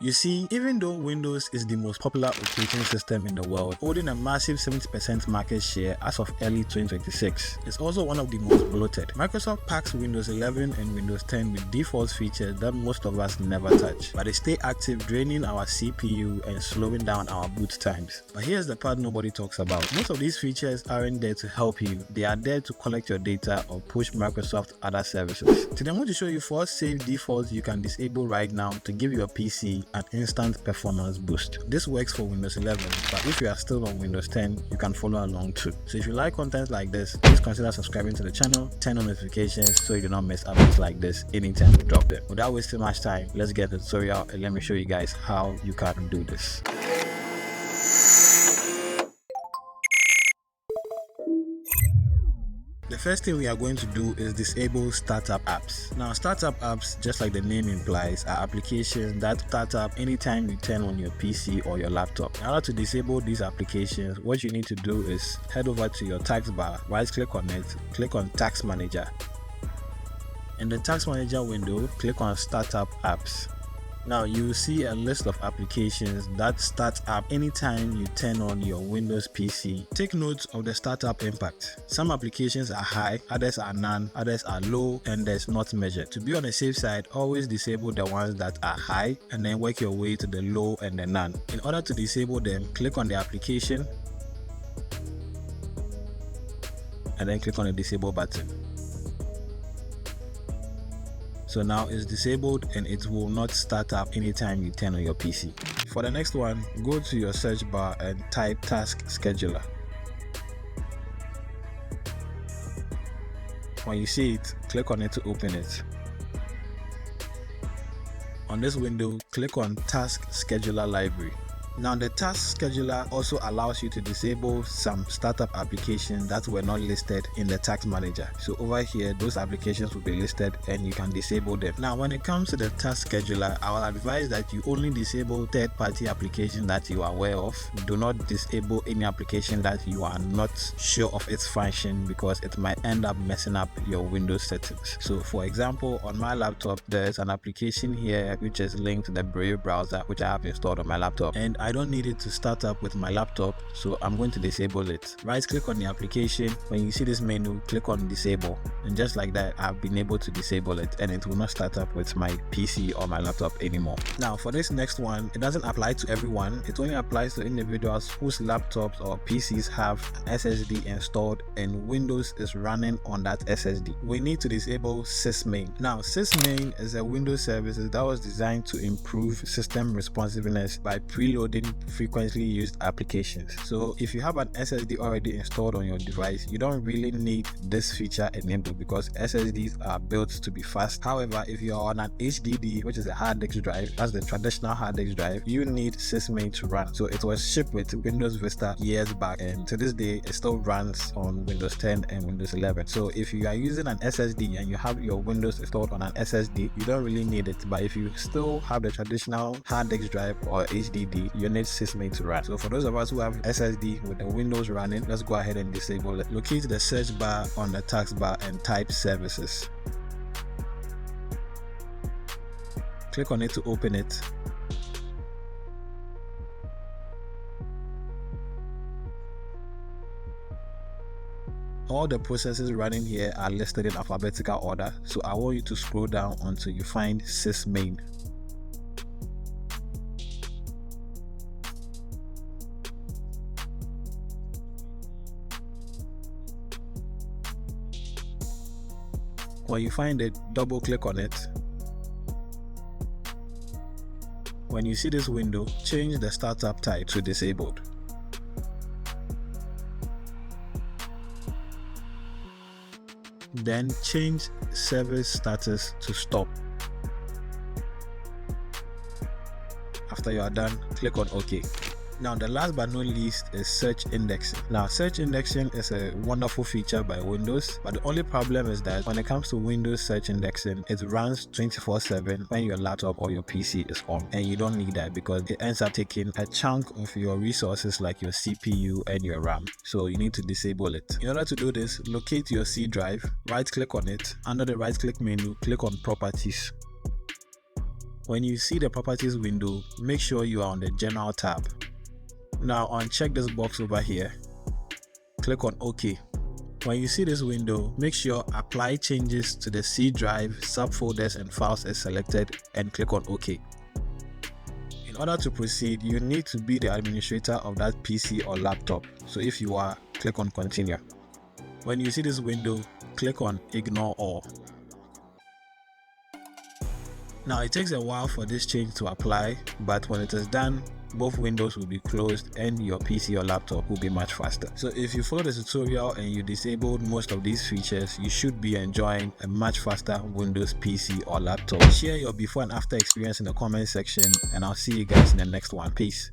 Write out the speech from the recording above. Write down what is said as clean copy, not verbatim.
You see, even though Windows is the most popular operating system in the world, holding a massive 70% market share as of early 2026, it's also one of the most bloated. Microsoft packs Windows 11 and Windows 10 with default features that most of us never touch, but they stay active, draining our CPU and slowing down our boot times. But here's the part nobody talks about. Most of these features aren't there to help you, they are there to collect your data or push Microsoft other services. Today I'm going to show you 4 safe defaults you can disable right now to give your PC an instant performance boost. This works for Windows 11, but if you are still on Windows 10, you can follow along too. So if you like content like this, please consider subscribing to the channel, turn on notifications so you do not miss updates like this anytime we drop them. Without wasting much time, let's get the tutorial and let me show you guys how you can do this. The first thing we are going to do is disable startup apps. Now, startup apps, just like the name implies, are applications that start up anytime you turn on your PC or your laptop. In order to disable these applications, what you need to do is head over to your taskbar, right click on it, click on Task Manager. In the Task Manager window, click on Startup Apps. Now you will see a list of applications that start up anytime you turn on your Windows PC. Take note of the startup impact. Some applications are high, others are none, others are low, and there's not measured. To be on the safe side, always disable the ones that are high and then work your way to the low and the none. In order to disable them, click on the application and then click on the disable button. So now it's disabled and it will not start up anytime you turn on your PC. For the next one, go to your search bar and type Task Scheduler. When you see it, click on it to open it. On this window, click on Task Scheduler Library. Now the Task Scheduler also allows you to disable some startup applications that were not listed in the Task Manager. So over here, those applications will be listed and you can disable them. Now when it comes to the Task Scheduler, I will advise that you only disable third-party applications that you are aware of. Do not disable any application that you are not sure of its function, because it might end up messing up your Windows settings. So for example, on my laptop, there's an application here which is linked to the Brave browser, which I have installed on my laptop, and I don't need it to start up with my laptop, so I'm going to disable it. Right click on the application. When you see this menu, click on disable, and just like that, I've been able to disable it and it will not start up with my PC or my laptop anymore. Now for this next one, it doesn't apply to everyone. It only applies to individuals whose laptops or PCs have an SSD installed and Windows is running on that SSD. We need to disable SysMain. Now SysMain is a Windows service that was designed to improve system responsiveness by preloading frequently used applications. So if you have an SSD already installed on your device, you don't really need this feature enabled because SSDs are built to be fast. However, if you are on an HDD, which is a hard disk drive, that's the traditional hard disk drive, you need SysMain to run. So it was shipped with Windows Vista years back, and to this day it still runs on Windows 10 and Windows 11. So if you are using an SSD and you have your Windows installed on an SSD, you don't really need it. But if you still have the traditional hard disk drive or HDD, you need SysMain to run. So for those of us who have SSD with the Windows running, let's go ahead and disable it. Locate the search bar on the taskbar and type services. Click on it to open it. All the processes running here are listed in alphabetical order, so I want you to scroll down until you find SysMain. When you find it, double click on it. When you see this window, change the startup type to disabled. Then change service status to stop. After you are done, click on OK. Now the last but not least is search indexing. Now search indexing is a wonderful feature by Windows, but the only problem is that when it comes to Windows search indexing, it runs 24/7 when your laptop or your PC is on, and you don't need that because it ends up taking a chunk of your resources like your CPU and your RAM. So you need to disable it. In order to do this, locate your C drive, right click on it. Under the right click menu, click on Properties. When you see the properties window, make sure you are on the General tab. Now uncheck this box over here. Click on OK. When you see this window, make sure Apply Changes to the C drive, subfolders and files is selected and click on OK. In order to proceed, you need to be the administrator of that PC or laptop. So if you are, click on Continue. When you see this window, click on Ignore All. Now it takes a while for this change to apply, but when it is done, both windows will be closed and your PC or laptop will be much faster. So if you follow the tutorial and you disabled most of these features, you should be enjoying a much faster Windows PC or laptop. Share your before and after experience in the comment section, and I'll see you guys in the next one. Peace.